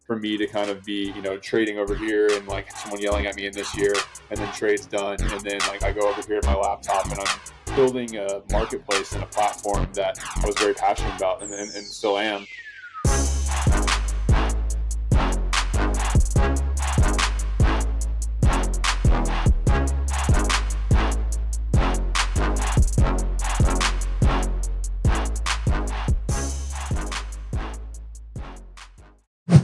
for me to kind of be, trading over here and like someone yelling at me in this year, and then trade's done. And then like I go over here to my laptop and I'm building a marketplace and a platform that I was very passionate about and still am.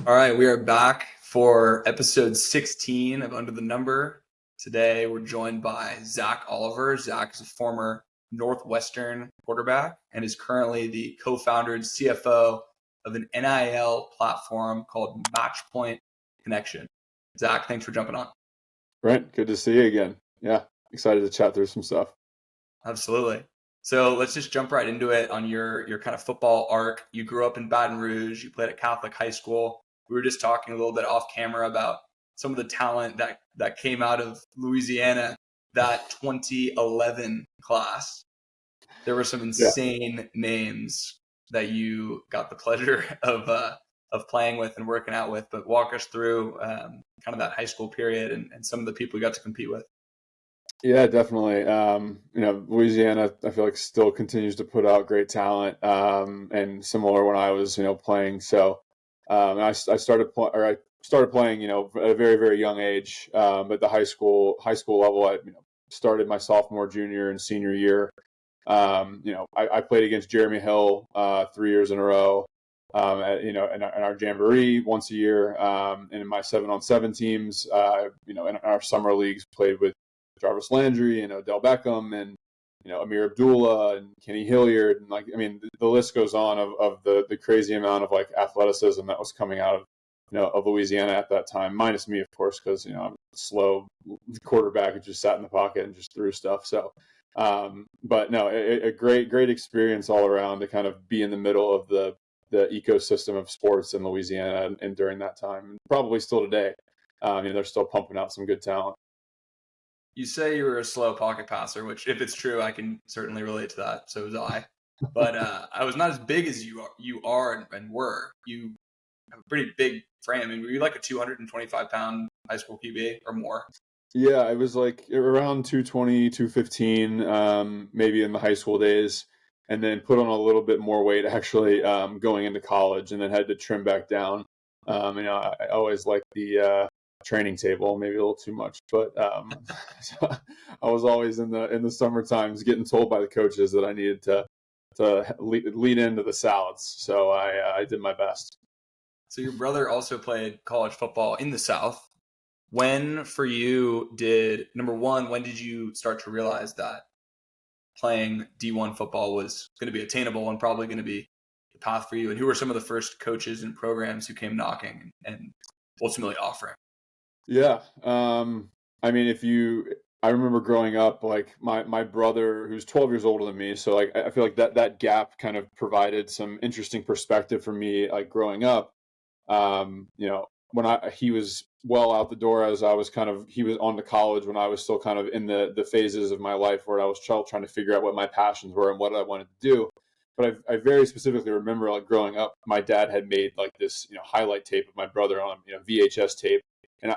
All right, we are back for episode 16 of Under the Number. Today, we're joined by Zack Oliver. Zack is a former Northwestern quarterback and is currently the co-founder and CFO of an NIL platform called Matchpoint Connection. Zack, thanks for jumping on. Brent, good to see you again. Yeah, excited to chat through some stuff. Absolutely. So let's just jump right into it on your kind of football arc. You grew up in Baton Rouge. You played at Catholic high school. We were just talking a little bit off camera about some of the talent that came out of Louisiana, that 2011 class. There were some insane names that you got the pleasure of playing with and working out with, but walk us through kind of that high school period and some of the people you got to compete with. Yeah, definitely. Louisiana, I feel like still continues to put out great talent, and similar when I was, playing. So I started playing, at a very, very young age. At the high school level, I started my sophomore, junior, and senior year. I played against Jeremy Hill 3 years in a row. In our jamboree once a year, and in my 7-on-7 teams, in our summer leagues, played with Jarvis Landry and Odell Beckham and Amir Abdullah and Kenny Hilliard, and the list goes on of the crazy amount of like athleticism that was coming out of Louisiana at that time, minus me, of course, because I'm a slow quarterback who just sat in the pocket and just threw stuff. So, but no, a great experience all around to kind of be in the middle of the ecosystem of sports in Louisiana and during that time, and probably still today. They're still pumping out some good talent. You say you were a slow pocket passer, which if it's true, I can certainly relate to that. So was I. But I was not as big as you are and were. You have a pretty big frame. Were you like a 225-pound high school QB or more? Yeah, it was like around 220, 215, maybe in the high school days, and then put on a little bit more weight actually going into college, and then had to trim back down. I always liked the training table, maybe a little too much, but so I was always in the summer times getting told by the coaches that I needed to lead into the salads. So I did my best. So your brother also played college football in the South. When for you when did you start to realize that playing D1 football was going to be attainable and probably going to be the path for you? And who were some of the first coaches and programs who came knocking and ultimately offering? Yeah. I remember growing up, like my brother, who's 12 years older than me. So like, I feel like that gap kind of provided some interesting perspective for me, like growing up. When he was well out the door as he was on to college when I was still kind of in the phases of my life where I was trying to figure out what my passions were and what I wanted to do. But I very specifically remember like growing up, my dad had made like this, highlight tape of my brother on, VHS tape. And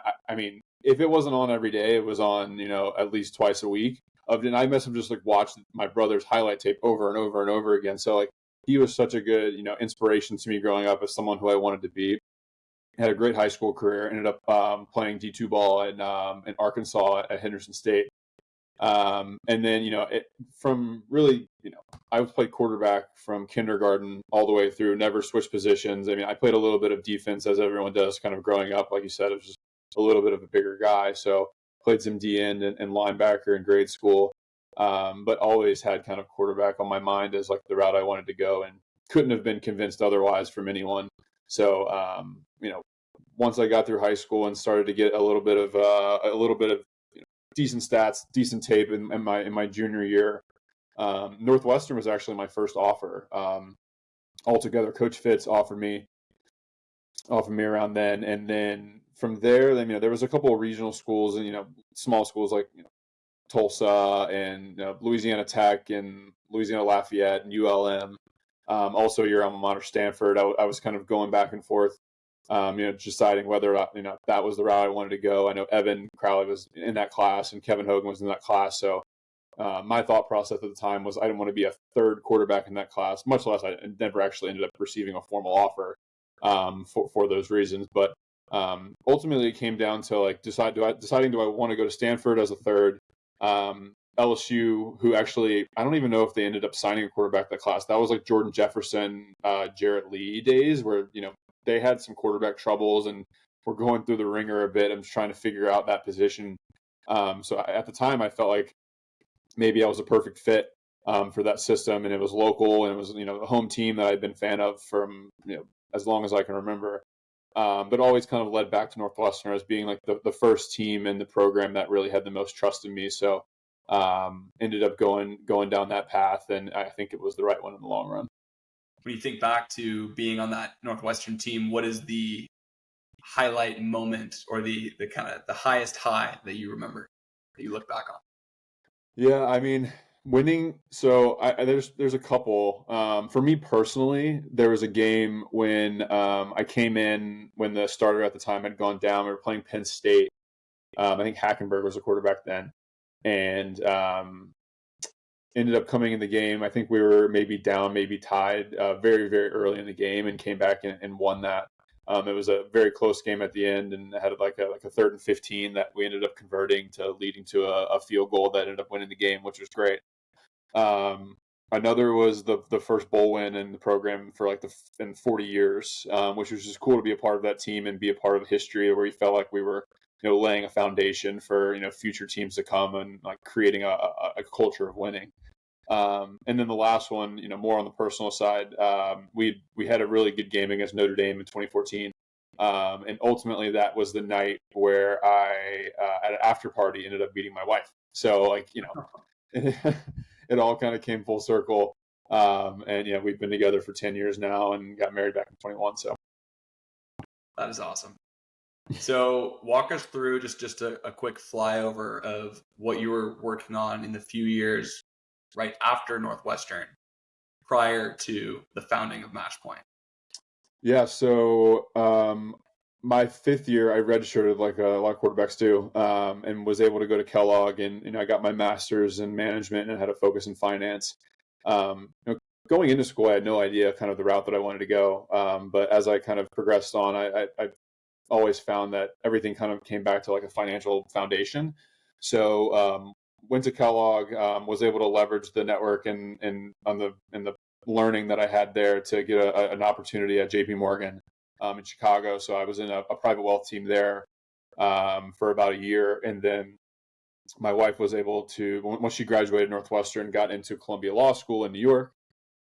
if it wasn't on every day, it was on, at least twice a week. And I must have just like watched my brother's highlight tape over and over and over again. So like he was such a good, inspiration to me growing up as someone who I wanted to be. Had a great high school career. Ended up playing D2 ball in Arkansas at Henderson State. And then, from really, I played quarterback from kindergarten all the way through, never switched positions. I played a little bit of defense as everyone does kind of growing up. Like you said, it was just a little bit of a bigger guy. So played some D end and linebacker in grade school. But always had kind of quarterback on my mind as like the route I wanted to go, and couldn't have been convinced otherwise from anyone. So, once I got through high school and started to get a little bit of decent stats, decent tape in my junior year, Northwestern was actually my first offer. Altogether, Coach Fitz offered me around then, and then from there, there was a couple of regional schools and small schools like Tulsa and Louisiana Tech and Louisiana Lafayette and ULM. Also, your alma mater, Stanford. I was kind of going back and forth deciding whether or not, that was the route I wanted to go. I know Evan Crowley was in that class and Kevin Hogan was in that class. So my thought process at the time was I didn't want to be a third quarterback in that class, much less I never actually ended up receiving a formal offer for those reasons. But ultimately it came down to like deciding do I want to go to Stanford as a third. LSU, who actually, I don't even know if they ended up signing a quarterback that class. That was like Jordan Jefferson, Jarrett Lee days where, they had some quarterback troubles and were going through the ringer a bit and trying to figure out that position. So at the time I felt like maybe I was a perfect fit for that system, and it was local and it was, a home team that I'd been a fan of from, as long as I can remember. But always kind of led back to Northwestern as being like the first team in the program that really had the most trust in me. So ended up going down that path, and I think it was the right one in the long run. When you think back to being on that Northwestern team, what is the highlight moment or the kind of the highest high that you remember that you look back on? Yeah, I mean, winning. So there's a couple. For me personally, there was a game when I came in when the starter at the time had gone down. We were playing Penn State. I think Hackenberg was the quarterback then, and ended up coming in the game. I think we were maybe down, maybe tied very, very early in the game, and came back and won that. It was a very close game at the end, and had like a 3rd and 15 that we ended up converting to leading to a field goal that ended up winning the game, which was great. Another was the first bowl win in the program for in 40 years, which was just cool to be a part of that team and be a part of history where we felt like we were, laying a foundation for, future teams to come and like creating a culture of winning. And then the last one, more on the personal side, we had a really good game against Notre Dame in 2014. And ultimately that was the night where I, at an after party, ended up beating my wife. So it all kind of came full circle. And we've been together for 10 years now and got married back in 21. So that is awesome. So walk us through just a quick flyover of what you were working on in the few years right after Northwestern, prior to the founding of Matchpoint. Yeah, so my 5th year, I redshirted like a lot of quarterbacks do, and was able to go to Kellogg, and I got my master's in management and had a focus in finance. Going into school, I had no idea kind of the route that I wanted to go, but as I kind of progressed on, I always found that everything kind of came back to like a financial foundation. So went to Kellogg, was able to leverage the network and the learning that I had there to get an opportunity at JP Morgan in Chicago. So I was in a private wealth team there for about a year. And then my wife was able to, once she graduated Northwestern, got into Columbia Law School in New York.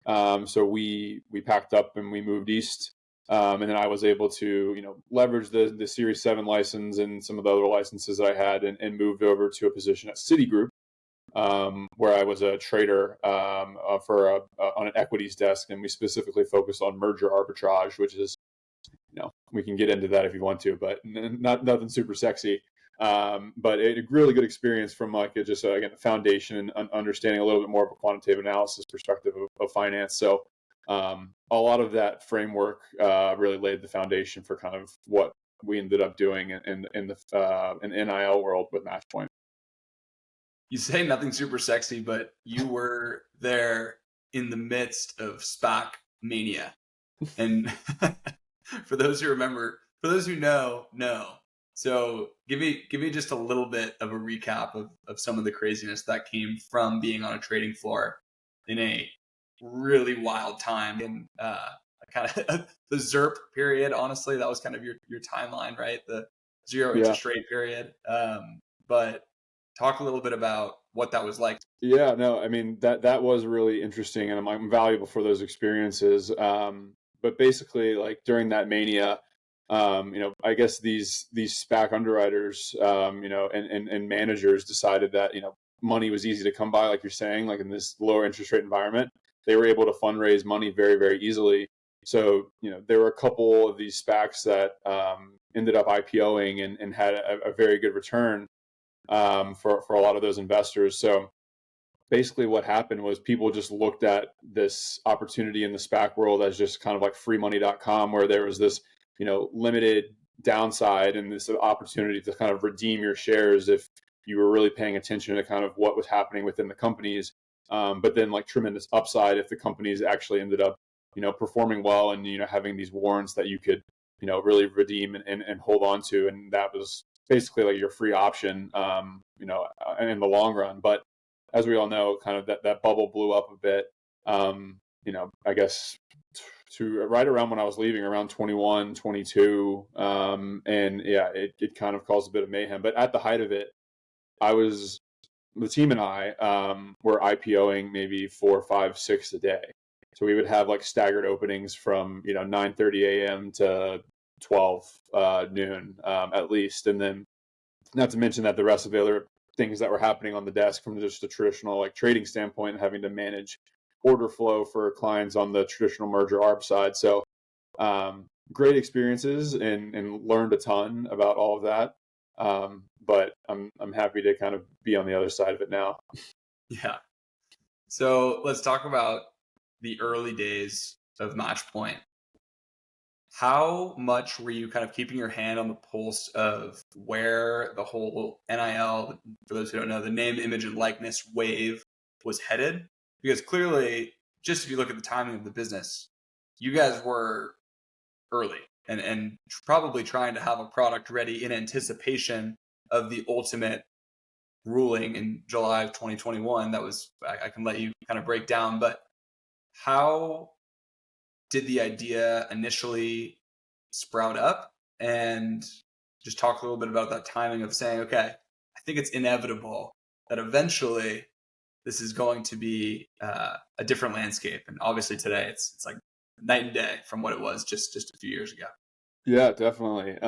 So we packed up and we moved east. And then I was able to, leverage the Series 7 license and some of the other licenses that I had and moved over to a position at Citigroup, where I was a trader on an equities desk. And we specifically focused on merger arbitrage, which is, we can get into that if you want to, but nothing super sexy. But a really good experience from again, the foundation and understanding a little bit more of a quantitative analysis perspective of finance. So a lot of that framework really laid the foundation for kind of what we ended up doing in the NIL world with Matchpoint. You say nothing super sexy, but you were there in the midst of SPAC mania. And for those who remember, for those who know. So give me just a little bit of a recap of some of the craziness that came from being on a trading floor in a really wild time in kind of the ZERP period. Honestly, that was kind of your timeline, right? The zero interest rate period. But talk a little bit about what that was like. Yeah, no, I mean, that was really interesting, and I'm valuable for those experiences. But basically, like during that mania, I guess these SPAC underwriters, and managers decided that, money was easy to come by, like you're saying, like in this lower interest rate environment, they were able to fundraise money very, very easily. So, there were a couple of these SPACs that ended up IPOing and had a very good return for a lot of those investors. So basically what happened was people just looked at this opportunity in the SPAC world as just kind of like freemoney.com, where there was this limited downside and this opportunity to kind of redeem your shares if you were really paying attention to kind of what was happening within the companies. But then like tremendous upside if the companies actually ended up, performing well and, having these warrants that you could, really redeem and hold on to. And that was basically like your free option, in the long run. But as we all know, kind of that bubble blew up a bit, I guess to right around when I was leaving, around 21, 22. And yeah, it kind of caused a bit of mayhem. But at the height of it, the team and I were IPOing maybe 4, 5, 6 a day. So we would have like staggered openings from 9:30 a.m. to 12 noon at least, and then not to mention that the rest of the other things that were happening on the desk from just a traditional like trading standpoint and having to manage order flow for clients on the traditional merger arb side. So great experiences and learned a ton about all of that. But I'm happy to kind of be on the other side of it now. Yeah. So let's talk about the early days of Matchpoint. How much were you kind of keeping your hand on the pulse of where the whole NIL, for those who don't know, the name, image, and likeness wave was headed? Because clearly, just if you look at the timing of the business, you guys were early and probably trying to have a product ready in anticipation of the ultimate ruling in July of 2021. That was, I can let you kind of break down, but how did the idea initially sprout up? And just talk a little bit about that timing of saying, okay, I think it's inevitable that eventually this is going to be a different landscape. And obviously today it's like night and day from what it was just a few years ago. Yeah, definitely.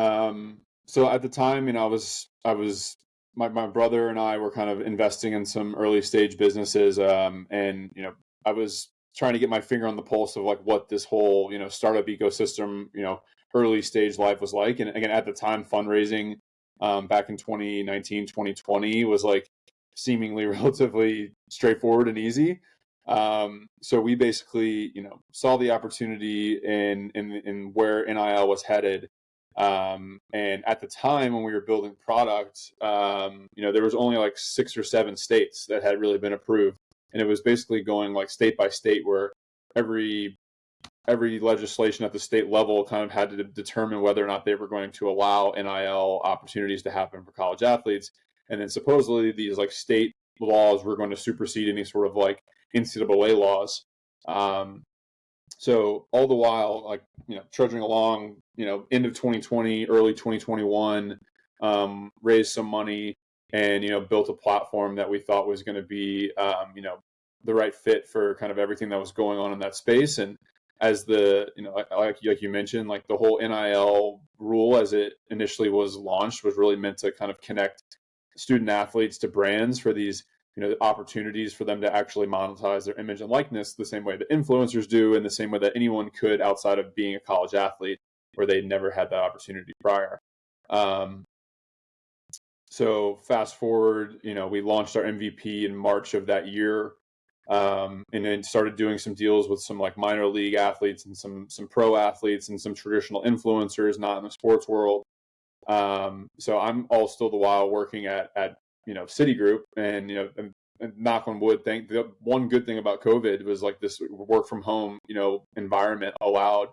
So at the time, my brother and I were kind of investing in some early stage businesses. And I was trying to get my finger on the pulse of like what this whole, startup ecosystem, early stage life was like. And again, at the time, fundraising back in 2019, 2020 was like seemingly relatively straightforward and easy. So we basically, saw the opportunity in where NIL was headed. And at the time when we were building product, there was only like 6 or 7 states that had really been approved. And it was basically going like state by state where every legislation at the state level kind of had to determine whether or not they were going to allow NIL opportunities to happen for college athletes. And then supposedly these like state laws were going to supersede any sort of like NCAA laws. So all the while, like, trudging along, end of 2020, early 2021, raised some money and, built a platform that we thought was going to be, the right fit for kind of everything that was going on in that space. And as like you mentioned, like the whole NIL rule as it initially was launched was really meant to kind of connect student athletes to brands for these, opportunities for them to actually monetize their image and likeness the same way that influencers do, in the same way that anyone could outside of being a college athlete, where they never had that opportunity prior. So fast forward, we launched our MVP in March of that year, and then started doing some deals with some like minor league athletes and some pro athletes and some traditional influencers not in the sports world. So I'm all still the while working at Citigroup, and and knock on wood, the one good thing about COVID was like this work from home environment allowed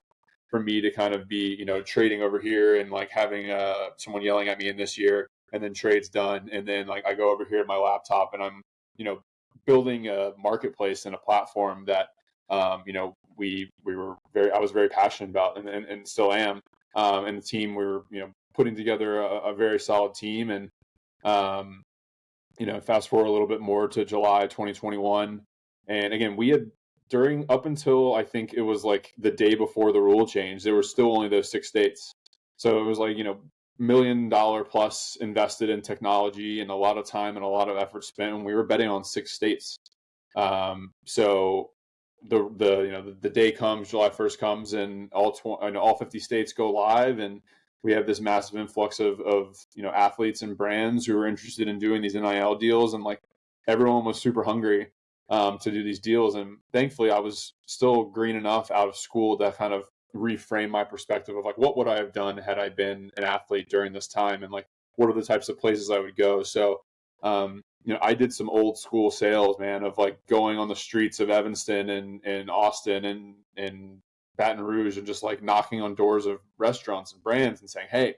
for me to kind of be trading over here and like having someone yelling at me in this year, and then trades done, and then like I go over here at my laptop and I'm building a marketplace and a platform that we were I was very passionate about and still am, and the team we were putting together a very solid team. And fast forward a little bit more to July 2021, and again we had up until I think it was like the day before the rule change, there were still only those 6 states. So it was like $1 million plus invested in technology and a lot of time and a lot of effort spent, and we were betting on 6 states. So the day comes, July 1st comes, and all 50 states go live, and we have this massive influx of athletes and brands who are interested in doing these NIL deals, and like everyone was super hungry to do these deals. And thankfully I was still green enough out of school to kind of reframe my perspective of like, what would I have done had I been an athlete during this time? And like, what are the types of places I would go? So, I did some old school sales, man, of like going on the streets of Evanston and Austin and Baton Rouge and just like knocking on doors of restaurants and brands and saying, hey,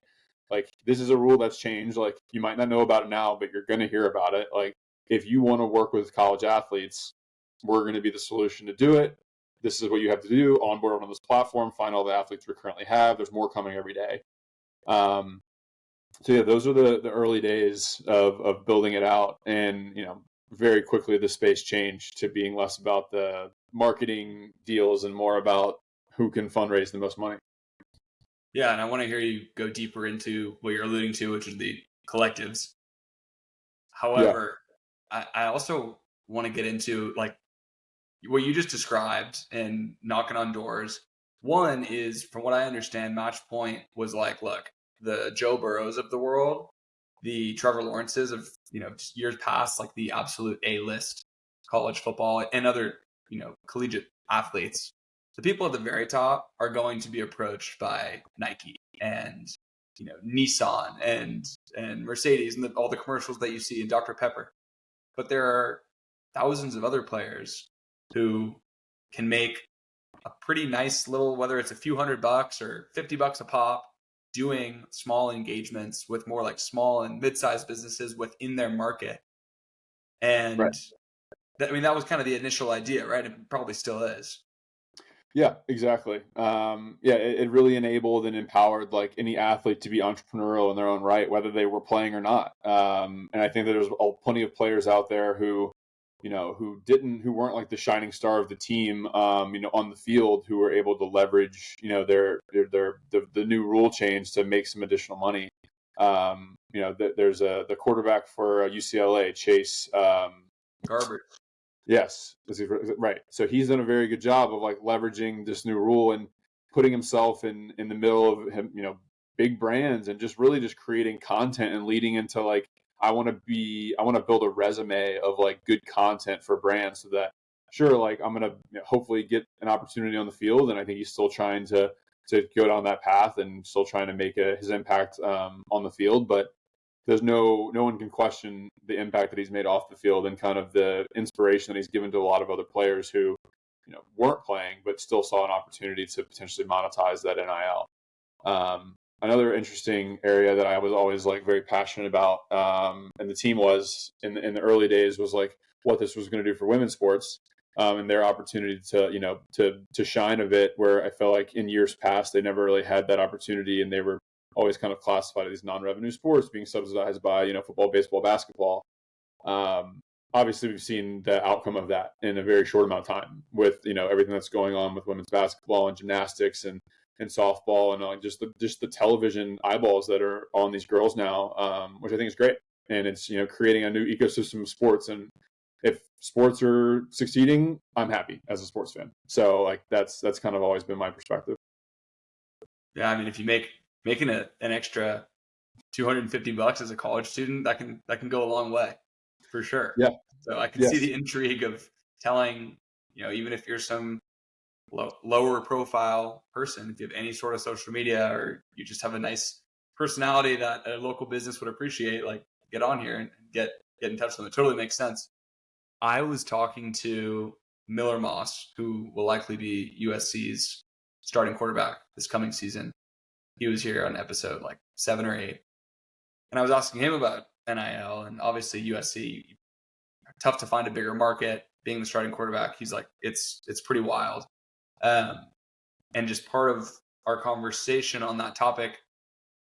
like, this is a rule that's changed. Like, you might not know about it now, but you're going to hear about it. Like, if you want to work with college athletes, we're going to be the solution to do it. This is what you have to do: onboard on this platform, find all the athletes we currently have. There's more coming every day. So yeah, those are the early days of building it out. And, very quickly the space changed to being less about the marketing deals and more about who can fundraise the most money. Yeah. And I want to hear you go deeper into what you're alluding to, which is the collectives. However, I also want to get into like what you just described and knocking on doors. One is, from what I understand, Matchpoint was like, look, the Joe Burrows of the world, the Trevor Lawrences of, just years past, like the absolute A-list college football and other, collegiate athletes. The people at the very top are going to be approached by Nike and, Nissan and Mercedes and all the commercials that you see in Dr. Pepper. But there are thousands of other players who can make a pretty nice little, whether it's a few $100 or $50 a pop, doing small engagements with more like small and mid-sized businesses within their market. And Right. that was kind of the initial idea, right? It probably still is. Yeah, exactly. It really enabled and empowered like any athlete to be entrepreneurial in their own right, whether they were playing or not. And I think that there's plenty of players out there who weren't like the shining star of the team, on the field, who were able to leverage, the new rule change to make some additional money. There's the quarterback for UCLA, Chase Garbage. Yes, right. So he's done a very good job of like leveraging this new rule and putting himself in the middle of him, big brands, and just really just creating content and leading into like, I want to build a resume of like good content for brands, so that sure, like I'm going to hopefully get an opportunity on the field. And I think he's still trying to go down that path and still trying to make his impact on the field. But there's no one can question the impact that he's made off the field and kind of the inspiration that he's given to a lot of other players who, weren't playing, but still saw an opportunity to potentially monetize that NIL. Another interesting area that I was always like very passionate about, and the team was in the early days, was like what this was going to do for women's sports, and their opportunity to shine a bit, where I felt like in years past they never really had that opportunity, and they were always kind of classified as these non-revenue sports being subsidized by, football, baseball, basketball. Obviously we've seen the outcome of that in a very short amount of time with, everything that's going on with women's basketball and gymnastics and softball, and just the television eyeballs that are on these girls now, which I think is great. And it's, creating a new ecosystem of sports. And if sports are succeeding, I'm happy as a sports fan. So like, that's kind of always been my perspective. Yeah. I mean, if you making an extra $250 as a college student, that can go a long way for sure. Yeah. So I can see the intrigue of telling, even if you're some lower profile person, if you have any sort of social media or you just have a nice personality that a local business would appreciate, like get on here and get in touch with them. It totally makes sense. I was talking to Miller Moss, who will likely be USC's starting quarterback this coming season. He was here on episode like 7 or 8. And I was asking him about NIL, and obviously USC, tough to find a bigger market being the starting quarterback. He's like, it's pretty wild. And just part of our conversation on that topic,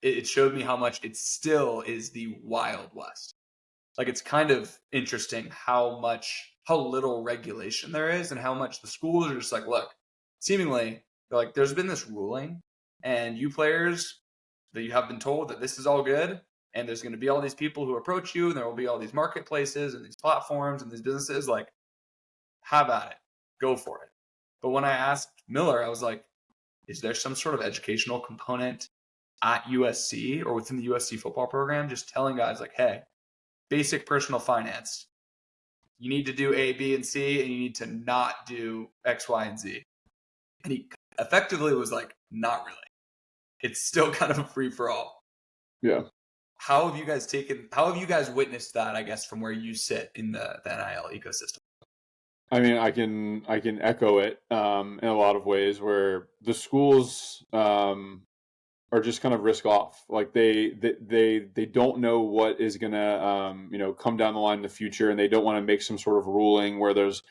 it showed me how much it still is the Wild West. Like, it's kind of interesting how little regulation there is, and how much the schools are just like, look, seemingly they're like, there's been this ruling, and you players, that you have been told that this is all good, and there's going to be all these people who approach you, and there will be all these marketplaces and these platforms and these businesses, like, have at it, go for it. But when I asked Miller, I was like, is there some sort of educational component at USC or within the USC football program, just telling guys like, hey, basic personal finance, you need to do A, B, and C, and you need to not do X, Y, and Z? And he effectively was like, not really. It's still kind of a free for all. Yeah. How have you guys witnessed that, I guess, from where you sit in the NIL ecosystem? I mean, I can echo it in a lot of ways where the schools are just kind of risk off. Like they don't know what is gonna come down the line in the future, and they don't want to make some sort of ruling where there's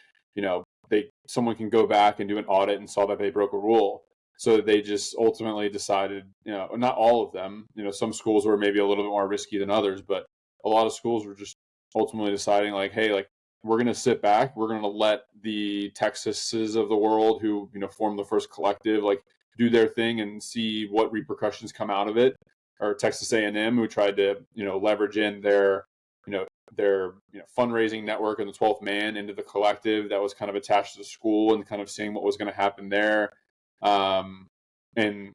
someone can go back and do an audit and saw that they broke a rule. So they just ultimately decided, not all of them, some schools were maybe a little bit more risky than others, but a lot of schools were just ultimately deciding like, hey, like we're going to sit back, we're going to let the Texases of the world who, form the first collective, like do their thing and see what repercussions come out of it. Or Texas A&M, who tried to, leverage in their fundraising network and the 12th man into the collective that was kind of attached to the school, and kind of seeing what was going to happen there. And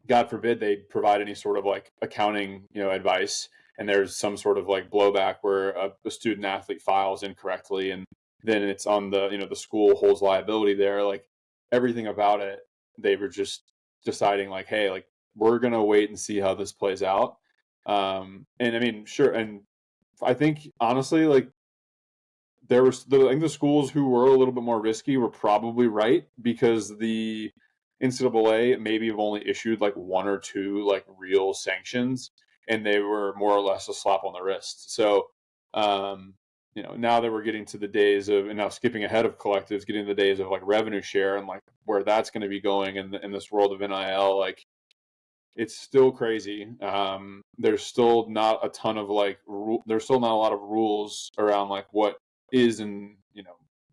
God forbid they provide any sort of like accounting, advice, and there's some sort of like blowback where a student athlete files incorrectly, and then it's on the, the school holds liability there. Like everything about it, they were just deciding like, hey, like we're going to wait and see how this plays out. And I mean, sure. And I think honestly, like I think the schools who were a little bit more risky were probably right, because the NCAA maybe have only issued like one or two like real sanctions, and they were more or less a slap on the wrist. So, now that we're getting to the days of, and now skipping ahead of collectives, getting to the days of like revenue share and like where that's going to be going in this world of NIL, like it's still crazy. There's still not a ton of like, there's still not a lot of rules around like what is and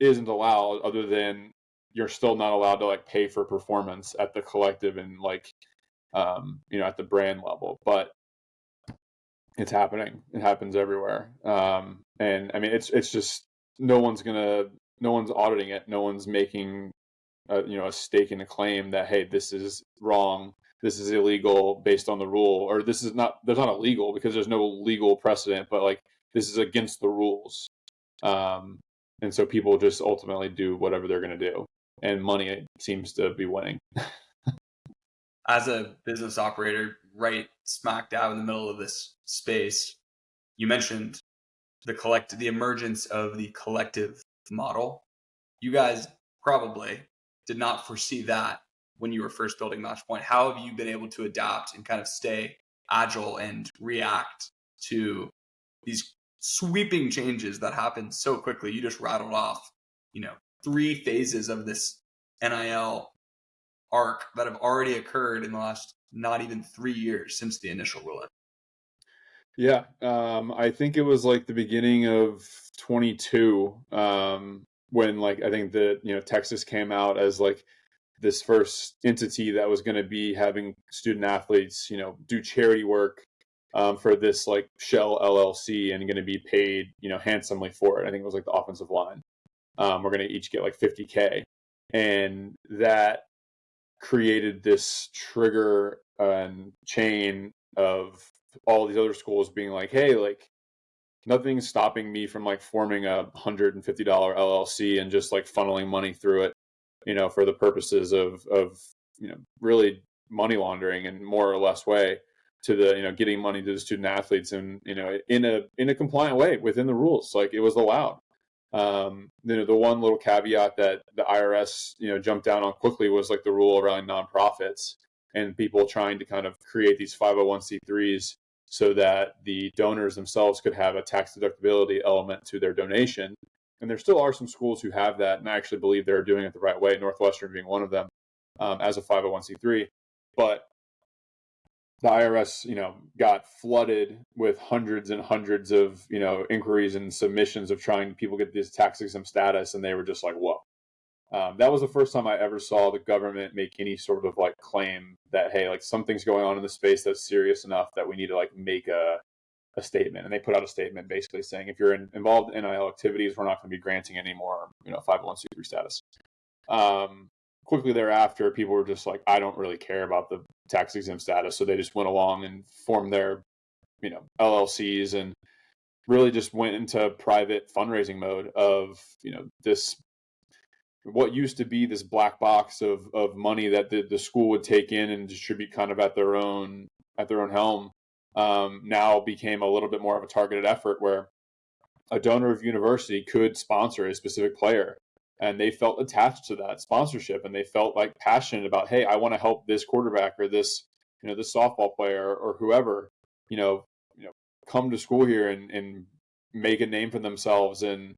isn't allowed, other than you're still not allowed to like pay for performance at the collective and like at the brand level. But it's happening. It happens everywhere. And I mean, it's just no one's auditing it. No one's making a stake in a claim that, hey, this is wrong, this is illegal based on the rule, or there's not illegal because there's no legal precedent, but like this is against the rules. And so people just ultimately do whatever they're going to do, and money seems to be winning. As a business operator, right smack dab in the middle of this space, you mentioned the emergence of the collective model. You guys probably did not foresee that when you were first building Matchpoint. How have you been able to adapt and kind of stay agile and react to these sweeping changes that happen so quickly? You just rattled off, 3 phases of this NIL arc that have already occurred in the last not even 3 years since the initial ruling. Yeah, I think it was like the beginning of 22, when like I think that Texas came out as like this first entity that was going to be having student athletes do charity work for this like shell LLC, and going to be paid handsomely for it. I think it was like the offensive line. We're going to each get like $50K, and that created this trigger and chain of all these other schools being like, hey, like nothing's stopping me from like forming a $150 LLC and just like funneling money through it, for the purposes of really money laundering in more or less way, to the getting money to the student athletes, and in a compliant way within the rules. Like it was allowed. The one little caveat that the IRS jumped down on quickly was like the rule around nonprofits and people trying to kind of create these 501c3s so that the donors themselves could have a tax deductibility element to their donation. And there still are some schools who have that, and I actually believe they're doing it the right way, Northwestern being one of them, as a 501c3. But the IRS, got flooded with hundreds and hundreds of, inquiries and submissions of trying people get this tax exempt status, and they were just like, whoa. That was the first time I ever saw the government make any sort of like claim that, hey, like something's going on in the space that's serious enough that we need to like make a statement. And they put out a statement basically saying, if you're involved in NIL activities, we're not going to be granting any more, 501c3 status. Quickly thereafter, people were just like, I don't really care about the tax exempt status. So they just went along and formed their, LLCs, and really just went into private fundraising mode of, this what used to be this black box of money that the school would take in and distribute kind of at their own helm, now became a little bit more of a targeted effort where a donor of university could sponsor a specific player, and they felt attached to that sponsorship, and they felt like passionate about, hey, I want to help this quarterback or this, this softball player or whoever, you know, come to school here and make a name for themselves and,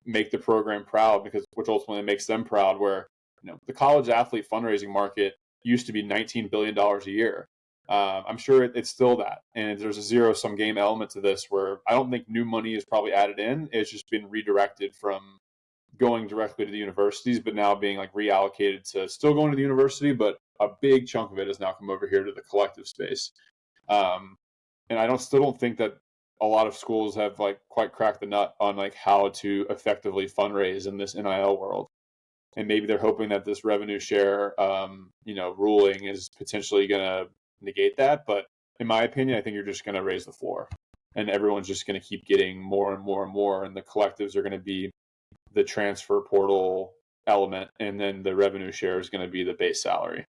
make the program proud, which ultimately makes them proud. Where, the college athlete fundraising market used to be $19 billion a year. I'm sure it's still that. And there's a zero-sum game element to this where I don't think new money is probably added in. It's just been redirected from going directly to the universities, but now being like reallocated to still going to the university, but a big chunk of it has now come over here to the collective space. And I still don't think that a lot of schools have like quite cracked the nut on like how to effectively fundraise in this NIL world. And maybe they're hoping that this revenue share, ruling is potentially going to negate that. But in my opinion, I think you're just going to raise the floor, and everyone's just going to keep getting more and more and more. And the collectives are going to be the transfer portal element, and then the revenue share is going to be the base salary.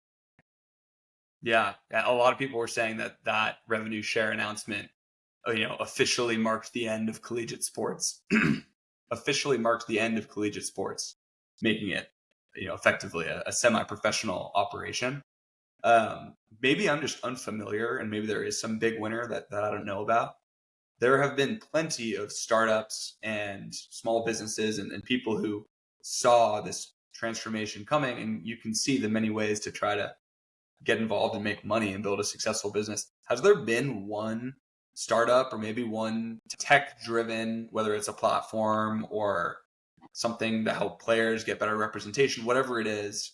Yeah, a lot of people were saying that revenue share announcement, officially marked the end of collegiate sports. Officially marked the end of collegiate sports, making it, effectively a semi-professional operation. Maybe I'm just unfamiliar, and maybe there is some big winner that I don't know about. There have been plenty of startups and small businesses and people who saw this transformation coming, and you can see the many ways to try to get involved and make money and build a successful business. Has there been one startup or maybe one tech-driven, whether it's a platform or something to help players get better representation, whatever it is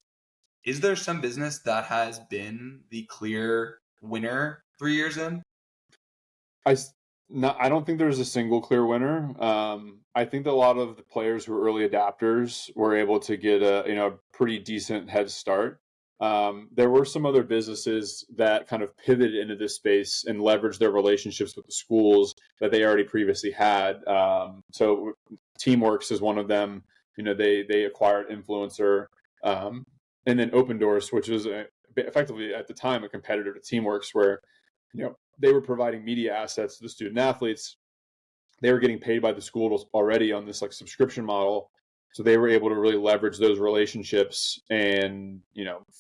there some business that has been the clear winner 3 years in? I don't think there's a single clear winner. I think that a lot of the players who were early adapters were able to get a pretty decent head start. There were some other businesses that kind of pivoted into this space and leveraged their relationships with the schools that they already previously had. So Teamworks is one of them. They acquired Influencer, and then Open Doors, which was effectively at the time a competitor to Teamworks, where they were providing media assets to the student athletes. They were getting paid by the schools already on this like subscription model. So they were able to really leverage those relationships and,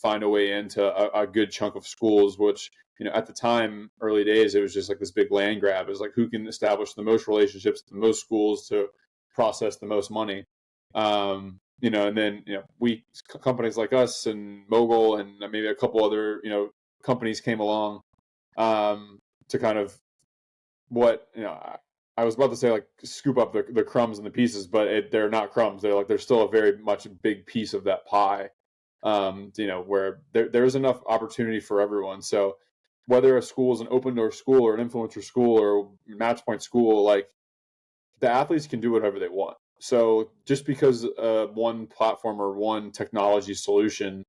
find a way into a good chunk of schools, which, at the time, early days, it was just like this big land grab. It was like, who can establish the most relationships to the most schools to process the most money? And then, companies like us and Mogul and maybe a couple other, companies came along to kind of I was about to say like scoop up the crumbs and the pieces, but they're not crumbs. They're still a very much a big piece of that pie. Where there's enough opportunity for everyone. So whether a school is an Open Door school or an Influencer school or Matchpoint school, like the athletes can do whatever they want. So just because one platform or one technology solution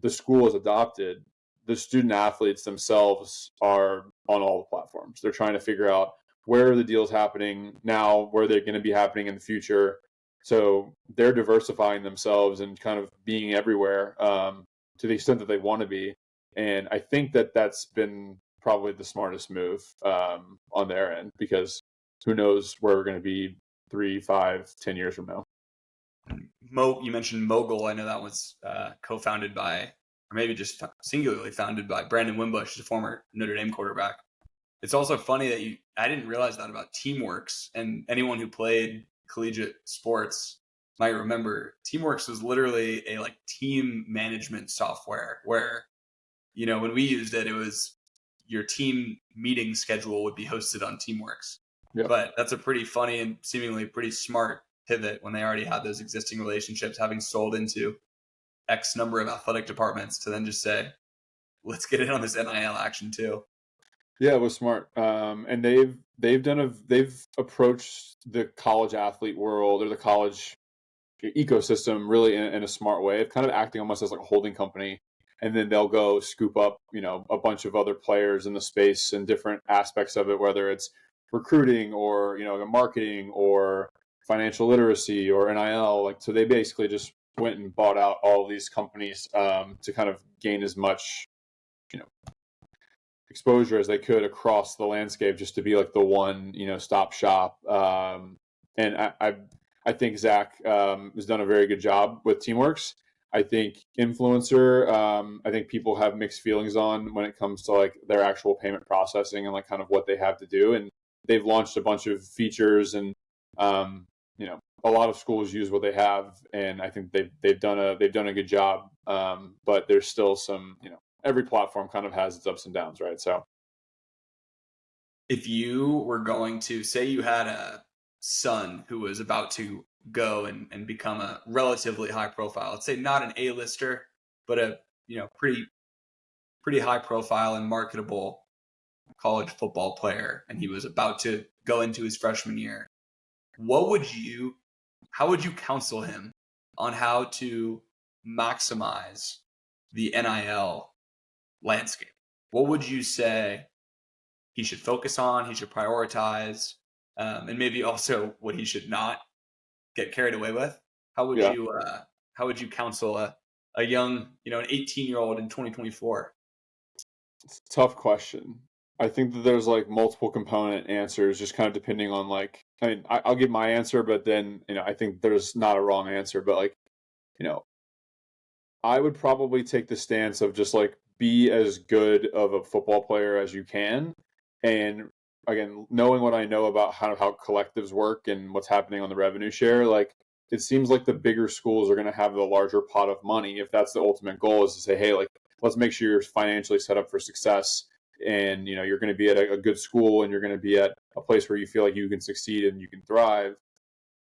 the school has adopted, the student athletes themselves are on all the platforms. They're trying to figure out where are the deals happening now, where they're going to be happening in the future. So they're diversifying themselves and kind of being everywhere to the extent that they want to be. And I think that that's been probably the smartest move on their end, because who knows where we're going to be 3, 5, 10 years from now. You mentioned Mogul. I know that was co-founded by, or maybe just singularly founded by, Brandon Wimbush, the former Notre Dame quarterback. It's also funny that I didn't realize that about Teamworks, and anyone who played collegiate sports might remember Teamworks was literally a like team management software where, when we used it, it was your team meeting schedule would be hosted on Teamworks. Yep. But that's a pretty funny and seemingly pretty smart pivot when they already had those existing relationships, having sold into X number of athletic departments, to then just say, let's get in on this NIL action too. Yeah, it was smart. And they've approached the college athlete world or the college ecosystem really in a smart way of kind of acting almost as like a holding company. And then they'll go scoop up, a bunch of other players in the space and different aspects of it, whether it's recruiting or, marketing or financial literacy or NIL. So they basically just went and bought out all of these companies to kind of gain as much, exposure as they could across the landscape, just to be like the one, stop shop. And I think Zach has done a very good job with Teamworks. I think influencer, I think people have mixed feelings on when it comes to like their actual payment processing and like kind of what they have to do. And they've launched a bunch of features, and a lot of schools use what they have, and I think they've done a good job. But there's still some, every platform kind of has its ups and downs, right? So if you were going to say you had a son who was about to go and become a relatively high profile, let's say not an A-lister, but a pretty high profile and marketable college football player, and he was about to go into his freshman year, how would you counsel him on how to maximize the NIL landscape? What would you say he should focus on, he should prioritize, and maybe also what he should not get carried away with? How would you counsel a young, an 18-year-old in 2024? it's a tough question. I think that there's like multiple component answers, just kind of depending on like, I mean, I'll give my answer, but then, I think there's not a wrong answer, but like, I would probably take the stance of just like be as good of a football player as you can. And again, knowing what I know about how collectives work and what's happening on the revenue share, like it seems like the bigger schools are going to have the larger pot of money. If that's the ultimate goal, is to say, hey, like, let's make sure you're financially set up for success. And, you're going to be at a good school, and you're going to be at a place where you feel like you can succeed and you can thrive.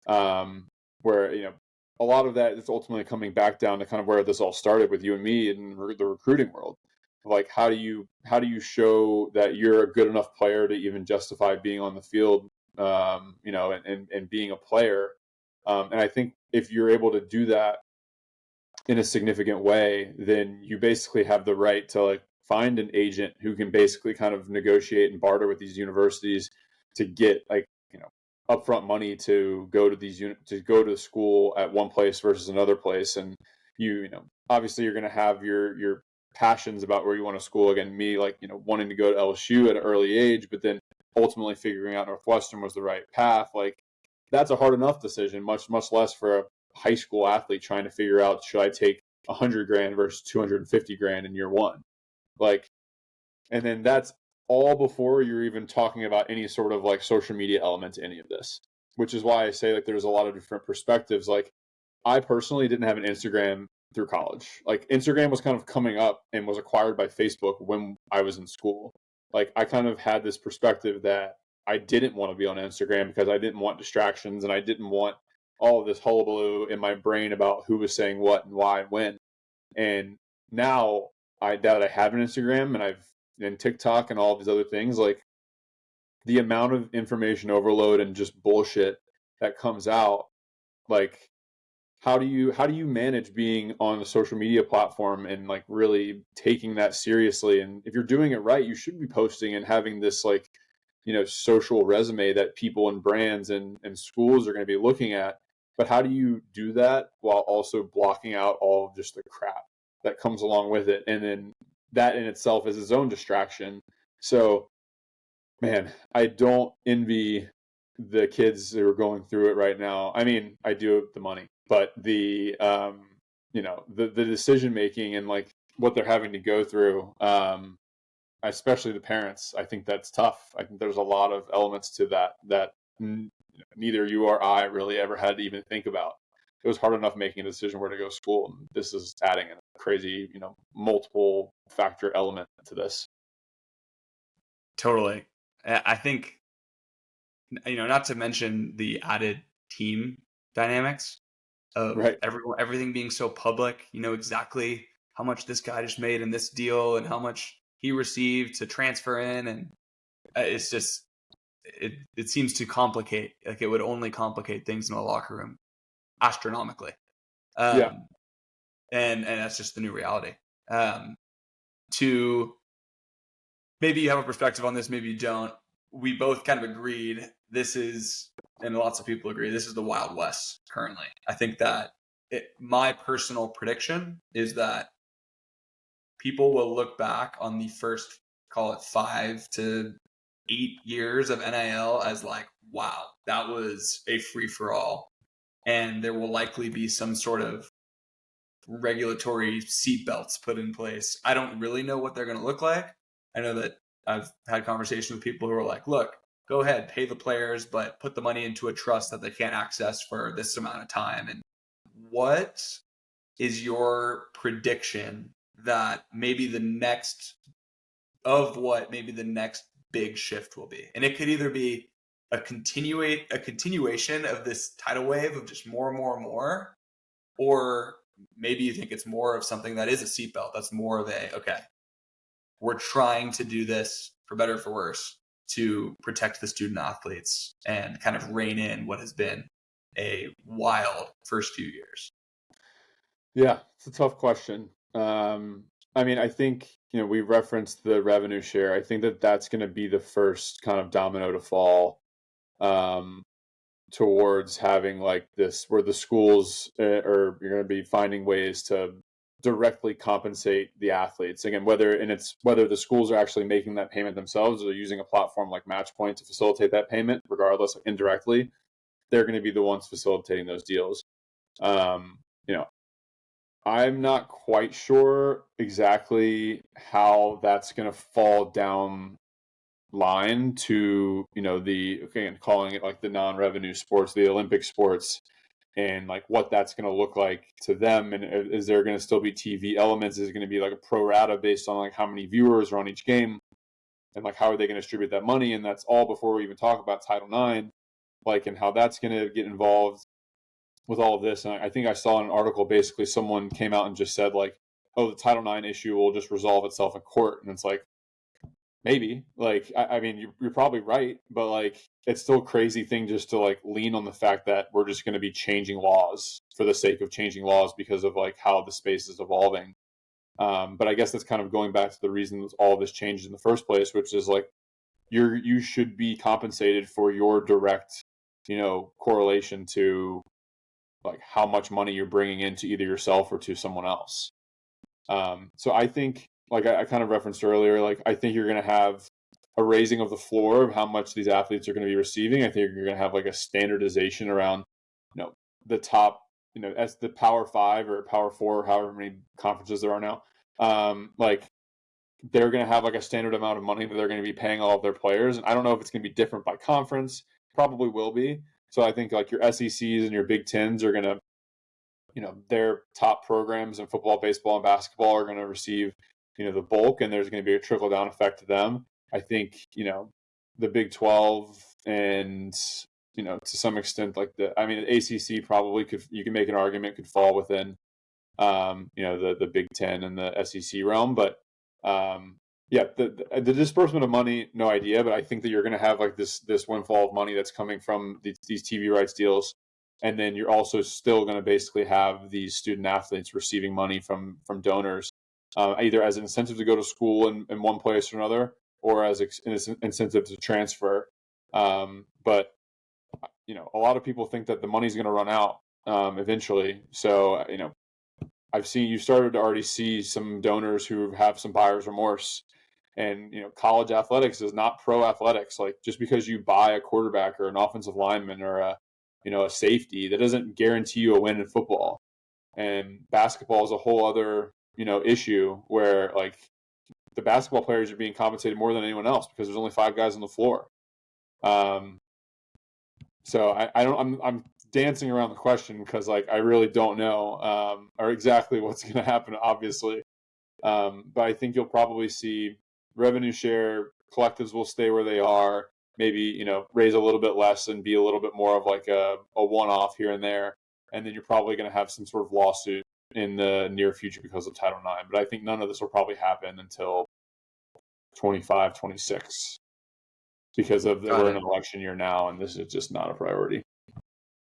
Where, a lot of that is ultimately coming back down to kind of where this all started with you and me in the recruiting world. Like, how do you show that you're a good enough player to even justify being on the field, and being a player. And I think if you're able to do that in a significant way, then you basically have the right to like find an agent who can basically kind of negotiate and barter with these universities to get like, upfront money to go to to go to school at one place versus another place. And obviously you're going to have your passions about where you want to school. Again, me, like, wanting to go to LSU at an early age, but then ultimately figuring out Northwestern was the right path. Like, that's a hard enough decision, much less for a high school athlete trying to figure out, should I take $100,000 versus $250,000 in year one? Like, and then that's all before you're even talking about any sort of like social media element to any of this, which is why I say like there's a lot of different perspectives. Like, I personally didn't have an Instagram through college. Like, Instagram was kind of coming up and was acquired by Facebook when I was in school. Like, I kind of had this perspective that I didn't want to be on Instagram because I didn't want distractions, and I didn't want all of this hullabaloo in my brain about who was saying what and why and when. And now that I have an Instagram and TikTok and all of these other things, like, the amount of information overload and just bullshit that comes out, like, how do you manage being on a social media platform and like really taking that seriously? And if you're doing it right, you should be posting and having this like, social resume that people and brands and schools are going to be looking at. But how do you do that while also blocking out all of just the crap that comes along with it? And then that in itself is its own distraction. So, man, I don't envy the kids that are going through it right now. I mean, I do have the money, but the decision making and like what they're having to go through, especially the parents, I think that's tough. I think there's a lot of elements to that neither you or I really ever had to even think about. It was hard enough making a decision where to go to school, and this is adding a crazy, multiple factor element to this. Totally. I think, not to mention the added team dynamics of Right. everything being so public. You know exactly how much this guy just made in this deal and how much he received to transfer in, and it's just it seems to complicate. Like, it would only complicate things in the locker room astronomically. Yeah. And that's just the new reality. To maybe you have a perspective on this, maybe you don't. We both kind of agreed this is, and lots of people agree, this is the Wild West currently. I think that my personal prediction is that people will look back on the first, call it 5 to 8 years of NIL as like, wow, that was a free for all. And there will likely be some sort of regulatory seatbelts put in place. I don't really know what they're going to look like. I know that I've had conversations with people who are like, look, go ahead, pay the players, but put the money into a trust that they can't access for this amount of time. And what is your prediction that maybe the next big shift will be? And it could either be a continuation of this tidal wave of just more and more and more, or maybe you think it's more of something that is a seatbelt. That's more of okay, we're trying to do this for better or for worse to protect the student athletes and kind of rein in what has been a wild first few years. Yeah, it's a tough question. I mean, I think, we referenced the revenue share. I think that that's going to be the first kind of domino to fall towards having like this, where the schools are you're going to be finding ways to directly compensate the athletes. Again, whether the schools are actually making that payment themselves or using a platform like Matchpoint to facilitate that payment, regardless, indirectly, they're going to be the ones facilitating those deals. I'm not quite sure exactly how that's going to fall down line to, calling it like the non-revenue sports, the Olympic sports, and like what that's going to look like to them. And is there going to still be TV elements? Is it going to be like a pro rata based on like how many viewers are on each game? And like, how are they going to distribute that money? And that's all before we even talk about Title IX, like, and how that's going to get involved with all of this. And I think I saw in an article, basically someone came out and just said like, oh, the Title IX issue will just resolve itself in court. And it's like, maybe, like, I mean, you're probably right, but like, it's still a crazy thing just to like lean on the fact that we're just going to be changing laws for the sake of changing laws because of like how the space is evolving. But I guess that's kind of going back to the reason all of this changed in the first place, which is like, you should be compensated for your direct, correlation to like how much money you're bringing into either yourself or to someone else. So I think, like I kind of referenced earlier, like I think you're going to have a raising of the floor of how much these athletes are going to be receiving. I think you're going to have like a standardization around, the top, as the Power 5 or Power 4, however many conferences there are now. Like they're going to have like a standard amount of money that they're going to be paying all of their players. And I don't know if it's going to be different by conference. Probably will be. So I think like your SECs and your Big Tens are going to, their top programs in football, baseball, and basketball are going to receive, the bulk, and there's going to be a trickle down effect to them. I think, the Big 12 and, to some extent, like the ACC probably you can make an argument could fall within, the Big 10 and the SEC realm. But, the disbursement of money, no idea, but I think that you're going to have like this windfall of money that's coming from these TV rights deals. And then you're also still going to basically have these student athletes receiving money from donors, either as an incentive to go to school in one place or another, or as an incentive to transfer. But a lot of people think that the money's going to run out eventually. So you started to already see some donors who have some buyer's remorse. And college athletics is not pro athletics. Like just because you buy a quarterback or an offensive lineman or a safety, that doesn't guarantee you a win in football. And basketball is a whole other, issue where like the basketball players are being compensated more than anyone else because there's only 5 guys on the floor. So I'm dancing around the question because like I really don't know or exactly what's going to happen, obviously. But I think you'll probably see revenue share, collectives will stay where they are, maybe, raise a little bit less and be a little bit more of like a one-off here and there. And then you're probably going to have some sort of lawsuit in the near future because of Title IX. But I think none of this will probably happen until 25, 26 because we're in an election year now, and this is just not a priority.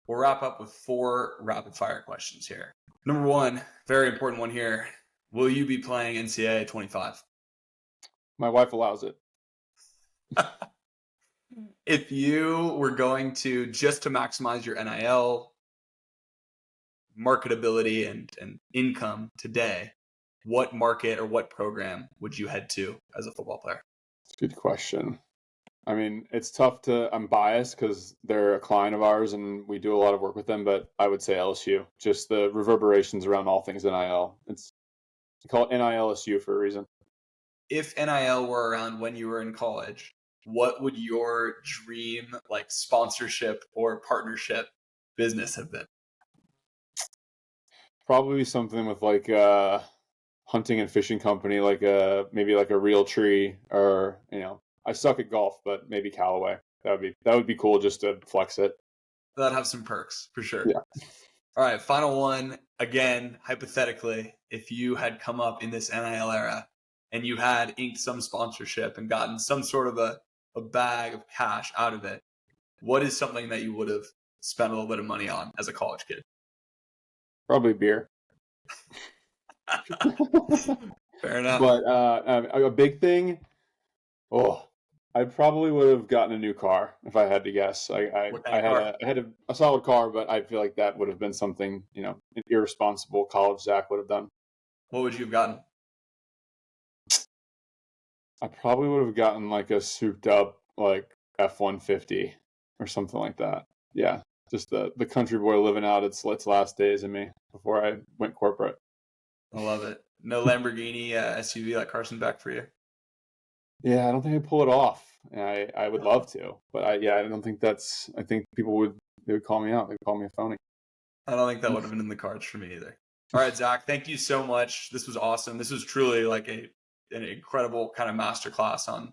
We'll wrap up with 4 rapid fire questions here. Number 1, very important one here. Will you be playing NCAA 25? My wife allows it. If you were going to, just to maximize your NIL marketability and income today, what market or what program would you head to as a football player? Good question. I mean, it's tough I'm biased because they're a client of ours and we do a lot of work with them, but I would say LSU. Just the reverberations around all things NIL. They call it NILSU for a reason. If NIL were around when you were in college, what would your dream like sponsorship or partnership business have been? Probably something with like a hunting and fishing company, like maybe like a Real Tree, or I suck at golf, but maybe Callaway. That would be cool just to flex it. That'd have some perks for sure. Yeah. All right, final one. Again, hypothetically, if you had come up in this NIL era and you had inked some sponsorship and gotten some sort of a bag of cash out of it, what is something that you would have spent a little bit of money on as a college kid? Probably beer. Fair enough. But a big thing, I probably would have gotten a new car if I had to guess. I had a solid car, but I feel like that would have been something, an irresponsible college Zach would have done. What would you have gotten? I probably would have gotten like a souped up like F-150 or something like that. Yeah, just the country boy living out its last days in me before I went corporate. I love it. No Lamborghini SUV like Carson Beck for you? Yeah, I don't think I'd pull it off. I would love to, but I don't think I think people would call me out. They'd call me a phony. I don't think that would have been in the cards for me either. All right, Zach, thank you so much. This was awesome. This was truly like an incredible kind of masterclass on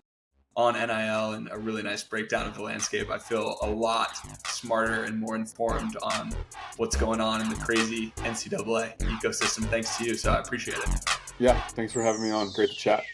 NIL and a really nice breakdown of the landscape. I feel a lot smarter and more informed on what's going on in the crazy NCAA ecosystem thanks to you. So I appreciate it. Yeah, thanks for having me on. Great to chat.